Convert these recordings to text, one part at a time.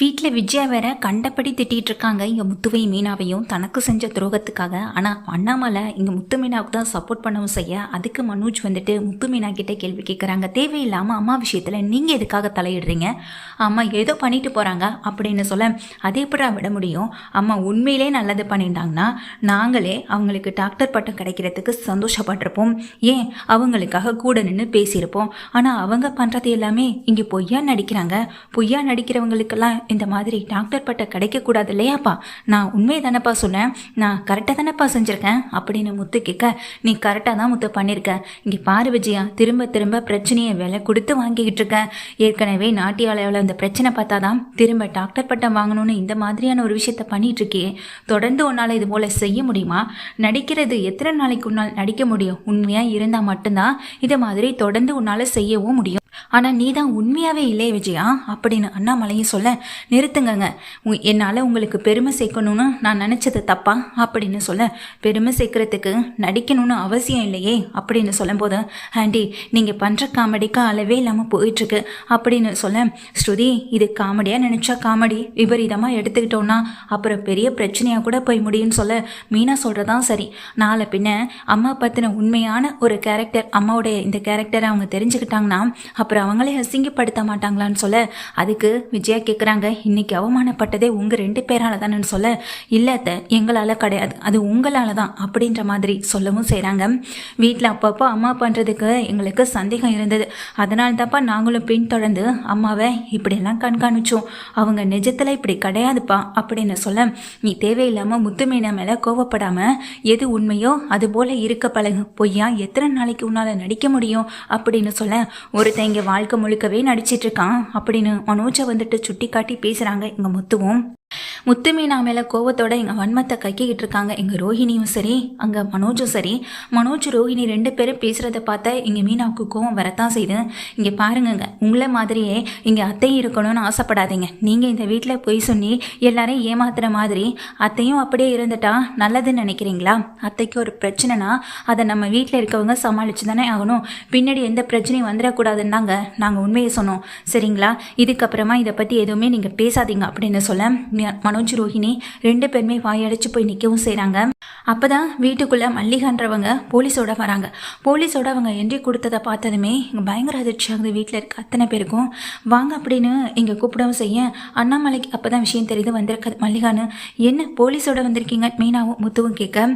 வீட்டில் விஜயா வேற கண்டபடி திட்டிகிட்டு இருக்காங்க இங்கே முத்துவையும் மீனாவையும் தனக்கு செஞ்ச துரோகத்துக்காக. ஆனால் அண்ணாமலை இங்கே முத்து மீனாவுக்கு தான் சப்போர்ட் பண்ணவும் செய்ய அதுக்கு மனோஜ் வந்துட்டு முத்து மீனா கிட்டே கேள்வி கேட்குறாங்க. தேவையில்லாமல் அம்மா விஷயத்தில் நீங்கள் எதுக்காக தலையிடுறீங்க? அம்மா ஏதோ பண்ணிட்டு போகிறாங்க அப்படின்னு சொல்ல அதே எப்படி விட முடியும்? அம்மா உண்மையிலே நல்லது பண்ணியிருந்தாங்கன்னா நாங்களே அவங்களுக்கு டாக்டர் பட்டம் கிடைக்கிறதுக்கு சந்தோஷப்பட்டிருப்போம். ஏன் அவங்களுக்காக கூட நின்று பேசியிருப்போம். ஆனால் அவங்க பண்ணுறது எல்லாமே இங்கே பொய்யா நடிக்கிறாங்க. பொய்யா நடிக்கிறவங்களுக்கெல்லாம் இந்த மாதிரி டாக்டர் பட்டம் கிடைக்கக்கூடாது இல்லையாப்பா? நான் உண்மையை தானப்பா சொன்னேன், நான் கரெக்டாக தானப்பா செஞ்சுருக்கேன் அப்படின்னு முத்து கேட்க, நீ கரெக்டாக தான் முத்து பண்ணியிருக்க. இங்கே பாரு விஜயா, திரும்ப திரும்ப பிரச்சனையை விலை கொடுத்து வாங்கிக்கிட்டு இருக்க. ஏற்கனவே நாட்டியாலயில் இந்த பிரச்சனை பார்த்தா தான் திரும்ப டாக்டர் பட்டம் வாங்கணும்னு இந்த மாதிரியான ஒரு விஷயத்த பண்ணிட்டு இருக்கே. தொடர்ந்து உன்னால் இது போல் செய்ய முடியுமா? நடிக்கிறது எத்தனை நாளைக்கு உன்னால் நடிக்க முடியும்? உண்மையாக இருந்தால் மட்டும்தான் இதை மாதிரி தொடர்ந்து உன்னால் செய்யவும் முடியும். ஆனால் நீ தான் உண்மையாகவே இல்லையே விஜயா அப்படின்னு அண்ணாமலையும் சொல்ல, நிறுத்துங்கங்க, என்னால் உங்களுக்கு பெருமை சேர்க்கணும்னு நான் நினச்சது தப்பா அப்படின்னு சொல்ல, பெருமை சேர்க்கறதுக்கு நடிக்கணும்னு அவசியம் இல்லையே அப்படின்னு சொல்லும்போது, ஆண்டி நீங்கள் பண்ணுற காமெடிக்கு அளவே இல்லாமல் போயிட்டுருக்கு அப்படின்னு சொல்ல, ஸ்ருதி இது காமெடியாக நினச்சா காமெடி விபரீதமாக எடுத்துக்கிட்டோன்னா அப்புறம் பெரிய பிரச்சனையாக கூட போய் முடியும்னு சொல்ல, மீனா சொல்கிறதான் சரி. நாளை பின்ன அம்மா பற்றின உண்மையான ஒரு கேரக்டர், அம்மாவுடைய இந்த கேரக்டரை அவங்க தெரிஞ்சுக்கிட்டாங்கன்னா அப்புறம் அவங்களே அசிங்கப்படுத்த மாட்டாங்களான்னு சொல்ல, அதுக்கு விஜயா கேட்குறாங்க, இன்னைக்கு அவமானப்பட்டதே உங்கள் 2 பேரால் தானேன்னு சொல்ல, இல்லத்த எங்களால் கிடையாது, அது உங்களால் தான் அப்படின்ற மாதிரி சொல்லவும் செய்கிறாங்க. வீட்டில் அப்பப்போ அம்மா பண்ணுறதுக்கு எங்களுக்கு சந்தேகம் இருந்தது, அதனால தான்ப்பா நாங்களும் பின்தொடர்ந்து அம்மாவை இப்படியெல்லாம் கண்காணிச்சோம். அவங்க நிஜத்தில் இப்படி கிடையாதுப்பா அப்படின்னு சொல்ல, நீ தேவையில்லாமல் முத்து மீனா மேலே கோவப்படாமல் எது உண்மையோ அது போல் இருக்க பழகு. பொய்யா எத்தனை நாளைக்கு உன்னால் நடிக்க முடியும் அப்படின்னு சொல்ல, ஒருத்தன் இங்கே வாழ்க்கை முழுக்கவே நடிச்சிட்டு இருக்கான் அப்படின்னு மனோஜை வந்துட்டு சுட்டி காட்டி பேசுகிறாங்க எங்கள் முத்துவும். முத்து மீனா மேலே கோவத்தோட எங்கள் வன்மத்தை கைக்கிட்டு இருக்காங்க எங்கள் ரோஹிணியும் சரி, அங்கே மனோஜும் சரி. மனோஜ் ரோஹிணி 2 பேரும் பேசுகிறத பார்த்தா இங்கே மீனாவுக்கு கோவம் வரத்தான் செய்யுது. இங்கே பாருங்கங்க, உங்களை மாதிரியே இங்கே அத்தையும் இருக்கணும்னு ஆசைப்படாதீங்க. நீங்கள் இந்த வீட்டில் போய் சொல்லி எல்லாரையும் ஏமாத்துற மாதிரி அத்தையும் அப்படியே இருந்துட்டா நல்லதுன்னு நினைக்கிறீங்களா? அத்தைக்கு ஒரு பிரச்சனைனா அதை நம்ம வீட்டில் இருக்கவங்க சமாளித்து தானே ஆகணும். பின்னாடி எந்த பிரச்சனையும் வந்துடக்கூடாதுன்னு தாங்க நாங்கள் உண்மையை சொன்னோம், சரிங்களா? இதுக்கப்புறமா இதை பற்றி எதுவுமே நீங்கள் பேசாதீங்க அப்படின்னு சொல்ல, மனோஜ் ரோஹிணி 2 பேருமே வாயடைச்சு போய் நிற்கவும் செய்கிறாங்க. அப்போ தான் வீட்டுக்குள்ளே மல்லிகான்றவங்க போலீஸோட வராங்க. போலீஸோட அவங்க என்ட்ரி கொடுத்ததை பார்த்ததுமே இங்கே பயங்கர அதிர்ச்சி ஆகுது. வீட்டில் இருக்க அத்தனை பேருக்கும் வாங்க அப்படின்னு இங்கே கூப்பிடவும் செய்ய, அண்ணாமலைக்கு அப்போ தான் விஷயம் தெரியுது வந்திருக்காது. மல்லிகான்னு, என்ன போலீஸோட வந்திருக்கீங்க மீனாவும் முத்துவும் கேட்க,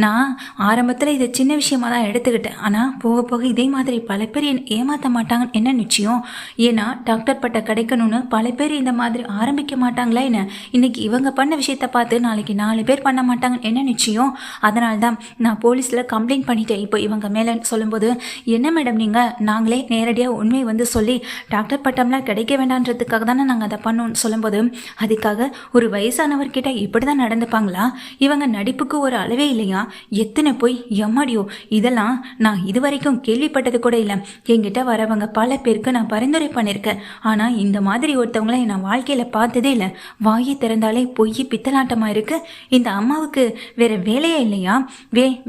நான் ஆரம்பத்தில் இதை சின்ன விஷயமாக தான் எடுத்துக்கிட்டேன், ஆனால் போக போக இதே மாதிரி பல பேர் ஏமாற்ற மாட்டாங்கன்னு என்ன நிச்சயம்? ஏன்னா டாக்டர் பட்டம் கிடைக்கணும்னு பல பேர் இந்த மாதிரி ஆரம்பிக்க மாட்டாங்களா என்ன? இன்னைக்கு இவங்க பண்ண விஷயத்தை பார்த்து நாளைக்கு 4 பேர் பண்ண மாட்டாங்கன்னு என்ன நிச்சயம்? அதனால தான் நான் போலீஸில் கம்ப்ளைண்ட் பண்ணிட்டேன் இப்போ இவங்க மேலே சொல்லும்போது, என்ன மேடம் நீங்கள் நாங்களே நேரடியாக உண்மையை வந்து சொல்லி டாக்டர் பட்டம்லாம் கிடைக்க வேண்டான்றதுக்காக தானே நாங்கள் அதை பண்ணோன்னு சொல்லும்போது, அதுக்காக ஒரு வயசானவர்கிட்ட இப்படி தான் நடந்துப்பாங்களா? இவங்க நடிப்புக்கு ஒரு அளவே இல்லையா? எத்தனை போய் எம்மாடியோ, இதெல்லாம் நான் இது வரைக்கும் கேள்விப்பட்டது கூட இல்லை. என்கிட்ட வரவங்க பல பேருக்கு நான் பரிந்துரை பண்ணியிருக்கேன், ஆனால் இந்த மாதிரி ஒருத்தவங்களை நான் வாழ்க்கையில் பார்த்ததே இல்லை. வாயை திறந்தாலே பொய் பித்தலாட்டமாக இருக்கு. இந்த அம்மாவுக்கு வேற வேலையே இல்லையா?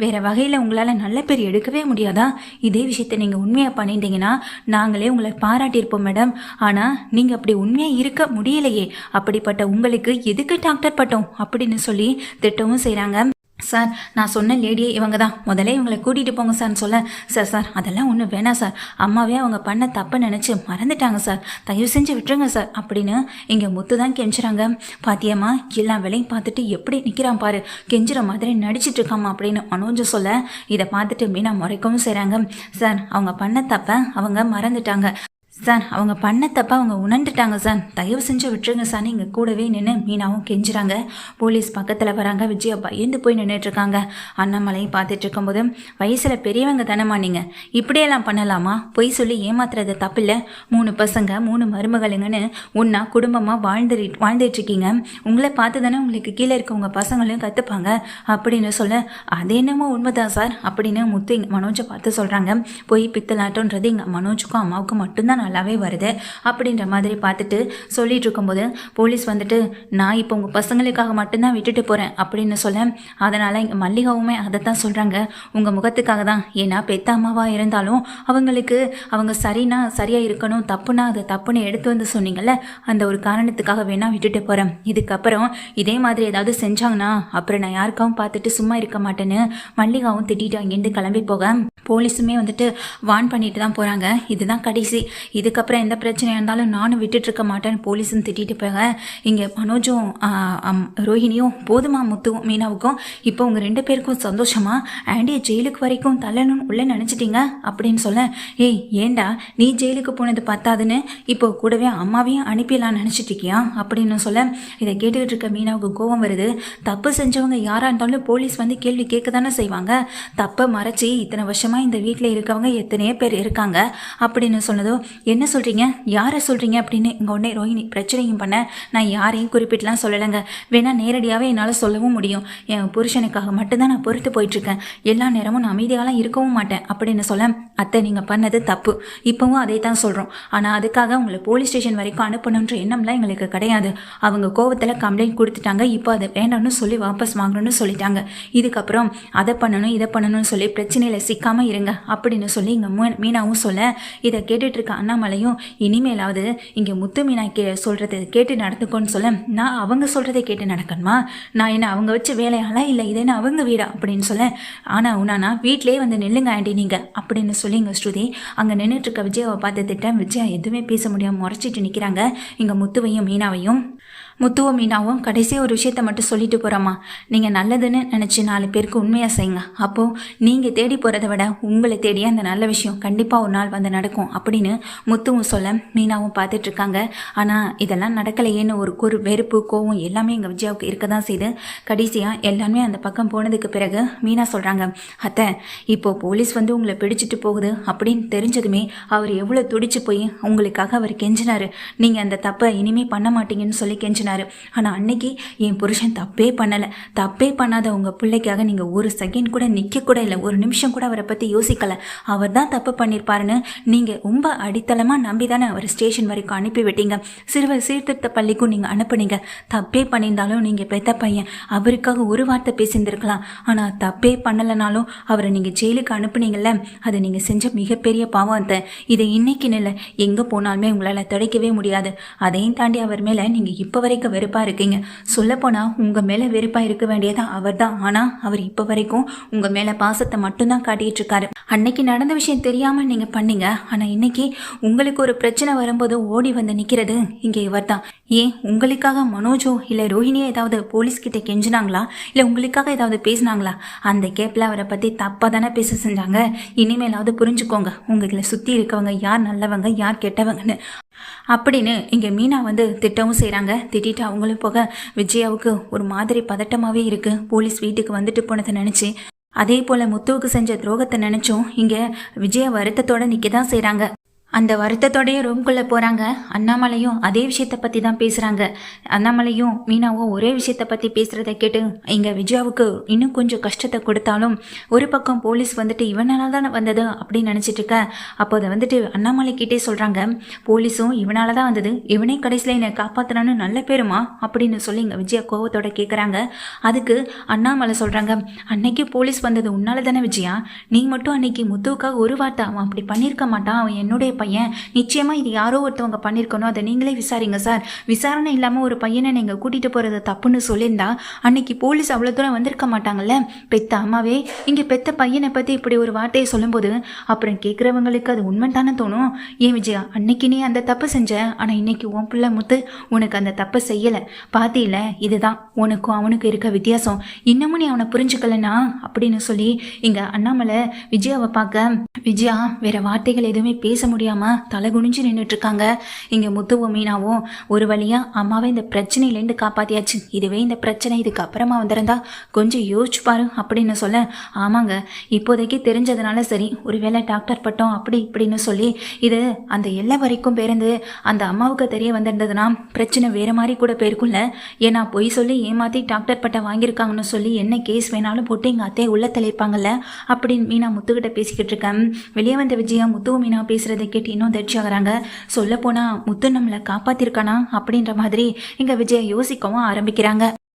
வேற வகையில் உங்களால் நல்ல பேர் எடுக்கவே முடியாதா? இதே விஷயத்தை நீங்கள் உண்மையாக பண்ணிட்டீங்கன்னா நாங்களே உங்களை பாராட்டியிருப்போம் மேடம். ஆனால் நீங்கள் அப்படி உண்மையாக இருக்க முடியலையே. அப்படிப்பட்ட உங்களுக்கு எதுக்கு டாக்டர் பட்டம் அப்படின்னு சொல்லி திட்டவும் செய்கிறாங்க. சார், நான் சொன்ன லேடியே இவங்க தான், முதல்ல இவங்களை கூட்டிகிட்டு போங்க சார்னு சொல்ல, சார் அதெல்லாம் ஒன்றும் வேணாம் சார், அம்மாவே அவங்க பண்ண தப்பை நினச்சி மறந்துட்டாங்க சார், தயவு செஞ்சு விட்டுருங்க சார் அப்படின்னு இங்கே முத்து தான் கெஞ்சுறாங்க. பாத்தியம்மா, எல்லா வேலையும் பார்த்துட்டு எப்படி நிற்கிறான் பாரு, கெஞ்சுற மாதிரி நடிச்சிட்டு இருக்காமா அப்படின்னு மனோஜ் சொல்ல, இதை பார்த்துட்டு மீனா முறைக்கவும் செய்கிறாங்க. சார், அவங்க பண்ண தப்பை அவங்க மறந்துட்டாங்க சார், அவங்க பண்ண தப்ப அவங்க உணர்ந்துட்டாங்க சார், தயவு செஞ்சு விட்டுருங்க சார் இங்கே கூடவே நின்று மீனாவும் கெஞ்சுறாங்க. போலீஸ் பக்கத்தில் வராங்க. விஜயா பயந்து போய் நின்றுட்டுருக்காங்க. அண்ணாமலையும் பார்த்துட்டு இருக்கும்போது, வயசில் பெரியவங்க தானம்மா நீங்கள், இப்படியெல்லாம் பண்ணலாமா? பொய் சொல்லி ஏமாத்துறது தப்பில்லை. 3 பசங்க 3 மருமகளுங்கன்னு ஒன்றா குடும்பமாக வாழ்ந்துட்டு இருக்கீங்க. உங்களை பார்த்து தானே உங்களுக்கு கீழே இருக்கவங்க பசங்களையும் கற்றுப்பாங்க அப்படின்னு சொல்ல, அது என்னமோ உண்மைதான் சார் அப்படின்னு முத்து மனோஜை பார்த்து சொல்கிறாங்க. பொய் பித்தலாட்டோன்றது இங்கே மனோஜுக்கும் அம்மாவுக்கும் மட்டும்தான் நல்லாவே வருது அப்படின்ற மாதிரி பார்த்துட்டு சொல்லிட்டு இருக்கும்போது போலீஸ் வந்துட்டு நான் இப்போ உங்கள் பசங்களுக்காக மட்டும்தான் விட்டுட்டு போகிறேன் அப்படின்னு சொல்ல, அதனால் இங்கே மல்லிகாவுமே அதை தான் சொல்கிறாங்க, உங்கள் முகத்துக்காக தான். ஏன்னா பெத்த அம்மாவாக இருந்தாலும் அவங்களுக்கு அவங்க சரினா சரியாக இருக்கணும், தப்புனா அது தப்புன்னு எடுத்து வந்து சொன்னீங்கல்ல, அந்த ஒரு காரணத்துக்காக வேணா விட்டுட்டு போகிறேன். இதுக்கப்புறம் இதே மாதிரி ஏதாவது செஞ்சாங்கன்னா அப்புறம் நான் யாருக்காவும் பார்த்துட்டு சும்மா இருக்க மாட்டேன்னு மல்லிகாவும் திட்டிட்டு அங்கேருந்து கிளம்பி போக, போலீஸுமே வந்துட்டு வான் பண்ணிட்டு தான் போகிறாங்க. இதுதான் கடைசி, இதுக்கப்புறம் எந்த பிரச்சனையாக இருந்தாலும் நானும் விட்டுட்டு இருக்க மாட்டேன்னு போலீஸும் திட்டிட்டு போக, இங்கே மனோஜும் ரோஹிணியும் போதுமா முத்துவும் மீனாவுக்கும் இப்போ உங்கள் 2 பேருக்கும் சந்தோஷமா, ஆண்டியை ஜெயிலுக்கு வரைக்கும் தள்ளணும்னு உள்ளே நினச்சிட்டீங்க அப்படின்னு சொல்ல, ஏய் ஏண்டா நீ ஜெயிலுக்கு போனது பத்தாதுன்னு இப்போ கூடவே அம்மாவையும் அனுப்பிடலாம் நினச்சிட்டு இருக்கியா அப்படின்னு சொல்ல, இதை கேட்டுக்கிட்டு இருக்க மீனாவுக்கு கோபம் வருது. தப்பு செஞ்சவங்க யாராக இருந்தாலும் போலீஸ் வந்து கேள்வி கேட்க தானே செய்வாங்க, தப்பை மறைச்சி இத்தனை வருஷமாக இந்த வீட்டில் இருக்கவங்க எத்தனையோ பேர் இருக்காங்க அப்படின்னு சொன்னதோ, என்ன சொல்கிறீங்க யாரை சொல்கிறீங்க அப்படின்னு இங்கே உடனே ரோஹிணி பிரச்சனையும் பண்ண, நான் யாரையும் குறிப்பிட்டுலாம் சொல்லலைங்க, வேணா நேரடியாகவே என்னால் சொல்லவும் முடியும், என் புருஷனுக்காக மட்டும்தான் நான் பொறுத்து போயிட்டுருக்கேன், எல்லா நேரமும் நான் அமைதியாலாம் இருக்கவும் மாட்டேன் அப்படின்னு சொல்ல, அத்தை நீங்கள் பண்ணது தப்பு, இப்போவும் அதை தான் சொல்கிறோம், ஆனால் அதுக்காக உங்களை போலீஸ் ஸ்டேஷன் வரைக்கும் அனுப்பணுன்ற எண்ணம்லாம் எங்களுக்கு கிடையாது, அவங்க கோவத்தில் கம்ப்ளைண்ட் கொடுத்துட்டாங்க, இப்போ அதை வேண்டாம்னு சொல்லி வாபஸ் வாங்கணும்னு சொல்லிட்டாங்க, இதுக்கப்புறம் அதை பண்ணணும் இதை பண்ணணும்னு சொல்லி பிரச்சனையில் சிக்காமல் இருங்க அப்படின்னு சொல்லி இங்கே மீனாவும் சொல்ல, இதை கேட்டுட்டு இருக்க அண்ணாமலையும் இனிமேலாவது இங்கே முத்து மீனா சொல்கிறத கேட்டு நடந்துக்கோன்னு சொல்ல, நான் அவங்க சொல்கிறத கேட்டு நடக்கணுமா, நான் என்ன அவங்க வச்சு வேலையாலாம் இல்லை, இது என்ன அவங்க வீடா அப்படின்னு சொல்ல, ஆனால் உனானா வீட்டிலே வந்து நில்லுங்க ஆண்டி நீங்கள் அப்படின்னு சொல்லி இங்கே ஸ்ருதி அங்கே நின்றுட்டு இருக்க விஜயாவை பார்த்து திட்டம், விஜயா எதுவுமே பேச முடியாமல் முறைச்சிட்டு நிற்கிறாங்க. இங்கே முத்துவையும் மீனாவையும், முத்துவும் மீனாவும் கடைசி ஒரு விஷயத்த மட்டும் சொல்லிட்டு போகிறோமா, நீங்கள் நல்லதுன்னு நினச்சி 4 பேருக்கு உண்மையாக செய்யுங்க, அப்போது நீங்கள் தேடி போகிறத விட உங்களை தேடிய அந்த நல்ல விஷயம் கண்டிப்பாக ஒரு நாள் வந்து நடக்கும் அப்படின்னு முத்துவும் சொல்ல, மீனாவும் பார்த்துட்ருக்காங்க. ஆனால் இதெல்லாம் நடக்கலையேன்னு ஒரு வெறுப்பு கோவம் எல்லாமே எங்கள் விஜயாவுக்கு இருக்க தான் செய்யுது. கடைசியாக எல்லாருமே அந்த பக்கம் போனதுக்கு பிறகு மீனா சொல்கிறாங்க, அத்தை இப்போது போலீஸ் வந்து உங்களை பிடிச்சிட்டு போகுது அப்படின்னு தெரிஞ்சதுமே அவர் எவ்வளோ துடிச்சு போய் உங்களுக்காக அவர் கெஞ்சினார், நீங்கள் அந்த தப்பை இனிமேல் பண்ண மாட்டீங்கன்னு சொல்லி கெஞ்சினார். ஆனால் அன்னைக்கு என் புருஷன் தப்பே பண்ணலை, தப்பே பண்ணாத உங்கள் பிள்ளைக்காக நீங்கள் ஒரு செகண்ட் கூட நிற்க கூட இல்லை, ஒரு நிமிஷம் கூட அவரை பற்றி யோசிக்கலை, அவர் தான் தப்பு பண்ணியிருப்பாருன்னு நீங்கள் ரொம்ப அடித்தளமாக நம்பி தானே அவர் ஸ்டேஷன் வரைக்கும் அனுப்பி விட்டீங்க, சிறுவர் சீர்திருத்த பள்ளிக்கும் நீங்கள் அனுப்புனீங்க, தப்பே பண்ணியிருந்தாலும் நீங்கள் பெத்த பையன் அவருக்காக ஒரு வார்த்தை பேசியிருந்திருக்கலாம், ஆனால் தப்பே பண்ணலைனாலும் அவரை நீங்கள் ஜெயிலுக்கு அனுப்புனீங்கல்ல, அது நீங்கள் செஞ்ச மிகப்பெரிய பாவம் தான், இதை இன்னைக்குன்னு இல்லை எங்கே போனாலுமே உங்களால் துடைக்கவே முடியாது, அதையும் தாண்டி அவர் மேலே நீங்கள் இப்போ வரைக்கும் வெறுப்பாக இருக்கீங்க, சொல்லப்போனால் உங்கள் மேலே வெறுப்பாக இருக்க வேண்டியதான் அவர் தான், ஆனால் அவர் இப்போ வரைக்கும் உங்கள் மேலே பாசத்தை மட்டும்தான் காட்டிகிட்டு இருக்காரு, அன்னைக்கு நடந்த விஷயம் தெரியாமல் நீங்கள் பண்ணீங்க, ஆனால் இன்னைக்கு உங்களுக்கு ஒரு பிரச்சனை வரும்போது ஓடி வந்து நிற்கிறது இங்கே இவர் தான். ஏன் உங்களுக்காக மனோஜோ இல்லை ரோஹிணியோ ஏதாவது போலீஸ்கிட்ட கெஞ்சினாங்களா, இல்லை உங்களுக்காக ஏதாவது பேசினாங்களா, அந்த கேப்பில் அவரை பற்றி தப்பாக தானே பேச செஞ்சாங்க, இனிமேலாவது புரிஞ்சுக்கோங்க உங்களை சுற்றி இருக்கவங்க யார் நல்லவங்க யார் கெட்டவங்கன்னு அப்படின்னு இங்கே மீனா வந்து திட்டவும் செய்கிறாங்க. திட்டிட்டு அவங்களும் போக விஜயாவுக்கு ஒரு மாதிரி பதட்டமாகவே இருக்குது. போலீஸ் வீட்டுக்கு வந்துட்டு போனதை நினச்சி, அதே போல் முத்துவுக்கு செஞ்ச துரோகத்தை நினச்சும் இங்கே விஜயா வருத்தத்தோடு நிற்க தான் செய்கிறாங்க. அந்த வருத்தத்தோடைய ரூம்குள்ளே போகிறாங்க. அண்ணாமலையும் அதே விஷயத்தை பற்றி தான் பேசுகிறாங்க. அண்ணாமலையும் மீனாவும் ஒரே விஷயத்தை பற்றி பேசுகிறத கேட்டு இங்கே விஜயாவுக்கு இன்னும் கொஞ்சம் கஷ்டத்தை கொடுத்தாலும், ஒரு பக்கம் போலீஸ் வந்துட்டு இவனால தான் வந்தது அப்படின்னு நினச்சிட்டு இருக்க, அப்போ அதை வந்துட்டு அண்ணாமலைக்கிட்டே சொல்கிறாங்க, போலீஸும் இவனால தான் வந்தது, இவனே கடைசியில் என்னை காப்பாற்றினான்னு நல்ல பேருமா அப்படின்னு சொல்லி இங்கே விஜயா கோவத்தோட கேட்குறாங்க. அதுக்கு அண்ணாமலை சொல்கிறாங்க, அன்னைக்கு போலீஸ் வந்தது உன்னால தானே விஜயா, நீ மட்டும் அன்னைக்கு முத்துவுக்காக ஒரு வார்த்தை அவன் அப்படி பண்ணியிருக்க மாட்டான், அவன் என்னுடைய பையன், நிச்சயமாக இது யாரோ ஒருத்தவங்க பண்ணியிருக்கணும், அதை நீங்களே விசாரிங்க சார், விசாரணை இல்லாமல் ஒரு பையனை நீங்கள் கூட்டிகிட்டு போகிறது தப்புன்னு சொல்லியிருந்தா அன்னைக்கு போலீஸ் அவ்வளோ தூரம் வந்திருக்க மாட்டாங்கல்ல, பெத்த அம்மாவே இங்கே பெத்த பையனை பற்றி இப்படி ஒரு வார்த்தையை சொல்லும்போது அப்புறம் கேட்குறவங்களுக்கு அது உண்மை தானே தோணும். ஏன் விஜயா, அன்னைக்கு நீ அந்த தப்பு செஞ்ச, ஆனால் இன்னைக்கு உன் பிள்ளை முத்து உனக்கு அந்த தப்பை செய்யலை, பாத்தியில இதுதான் உனக்கும் அவனுக்கு இருக்க வித்தியாசம், இன்னமும் நீ அவனை புரிஞ்சுக்கலனா அப்படின்னு சொல்லி இங்கே அண்ணாமலை விஜயாவை பார்க்க, விஜயா வேற வார்த்தைகள் எதுவுமே பேச முடியாம தலை குனிஞ்சு நின்றுட்டு இருக்காங்க. இங்க முத்துவும் மீனாவும் ஒரு வழியா அம்மாவை இந்த பிரச்சனையிலேருந்து காப்பாத்தியாச்சு, இதுவே இந்த பிரச்சனை இதுக்கு அப்புறமா வந்திருந்தா கொஞ்சம் யோசிச்சு பாரு அப்படின்னு சொல்ல, ஆமாங்க இப்போதைக்கு தெரிஞ்சதுனால சரி, ஒருவேளை டாக்டர் பட்டம் அப்படி இப்படின்னு சொல்லி இது அந்த எல்லை வரைக்கும் பேருந்து அந்த அம்மாவுக்கு தெரிய வந்திருந்ததுன்னா பிரச்சனை வேற மாதிரி கூட போயிருக்கும்ல, ஏன்னா பொய் சொல்லி ஏமாத்தி டாக்டர் பட்டம் வாங்கியிருக்காங்கன்னு சொல்லி என்ன கேஸ் வேணாலும் போட்டு எங்கள் அத்தையை உள்ள தள்ளியிருப்பாங்கல்ல அப்படின்னு மீனா முத்துக்கிட்ட பேசிக்கிட்டு இருக்கேன். வெளியே வந்த விஜயா முத்துவும் மீனா பேசுறதை கேட்டு இன்னும் அதிர்ச்சி ஆகுறாங்க. சொல்லப்போனால் முத்து நம்மளை காப்பாற்றிருக்கானா அப்படின்ற மாதிரி இங்கே விஜய் யோசிக்கவும் ஆரம்பிக்கிறாங்க.